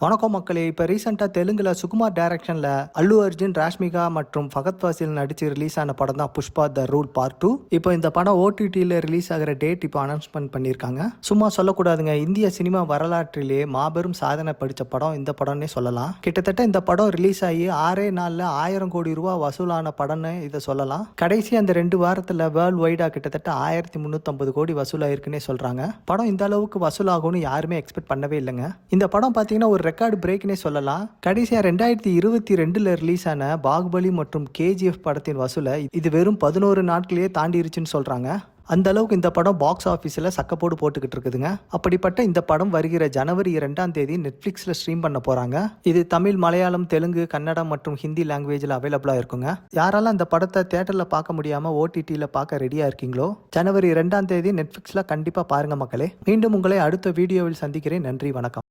வணக்கம் மக்களே. இப்போ ரீசெண்டாக தெலுங்குல சுகுமார் டைரக்ஷனில் அல்லு அர்ஜுன், ராஷ்மிகா மற்றும் ஃபகத் ஃபாசில் நடிச்சு ரிலீஸ் ஆன படம் தான் புஷ்பா த ரூல் பார்ட் 2. இப்போ இந்த படம் ஓடிடியில் ரிலீஸ் ஆகிற டேட் இப்போ அனௌன்ஸ்மெண்ட் பண்ணியிருக்காங்க. சும்மா சொல்லக்கூடாதுங்க, இந்திய சினிமா வரலாற்றிலே மாபெரும் சாதனை படித்த படம் இந்த படம்னே சொல்லலாம். கிட்டத்தட்ட இந்த படம் ரிலீஸ் ஆகி 6 நாளில் 1000 கோடி ரூபாய் வசூலான படம்னு இதை சொல்லலாம். கடைசி அந்த 2 வாரத்தில் வேர்ல்டு வைடாக கிட்டத்தட்ட 1350 கோடி வசூலாயிருக்குன்னே சொல்கிறாங்க. படம் இந்த அளவுக்கு வசூலாகும்னு யாருமே எக்ஸ்பெக்ட் பண்ணவே இல்லைங்க. இந்த படம் பார்த்தீங்கன்னா ஒரு ரெக்கார்டு பிரேக்னே சொல்லலாம். கடைசியாக 2022 ரிலீஸ் ஆன பாகுபலி மற்றும் கேஜிஎஃப் படத்தின் வசூலை இது வெறும் 11 நாட்களையே தாண்டிருச்சுன்னு சொல்றாங்க. அந்த அளவுக்கு இந்த படம் பாக்ஸ் ஆஃபீஸில் சக்கப்போடு போட்டுக்கிட்டு இருக்குதுங்க. அப்படிப்பட்ட இந்த படம் வருகிற ஜனவரி 2ஆம் தேதி நெட்ஃப்ளிக்ஸில் ஸ்ட்ரீம் பண்ண போகிறாங்க. இது தமிழ், மலையாளம், தெலுங்கு, கன்னடம் மற்றும் ஹிந்தி லாங்குவேஜில் அவைலபிளாக இருக்குங்க. யாரெல்லாம் இந்த படத்தை தேட்டரில் பார்க்க முடியாமல் ஓடிடியில் பார்க்க ரெடியாக இருக்கீங்களோ, ஜனவரி 2ஆம் தேதி நெட்ஃப்ளிக்ஸில் கண்டிப்பாக பாருங்கள் மக்களே. மீண்டும் உங்களை அடுத்த வீடியோவில் சந்திக்கிறேன். நன்றி, வணக்கம்.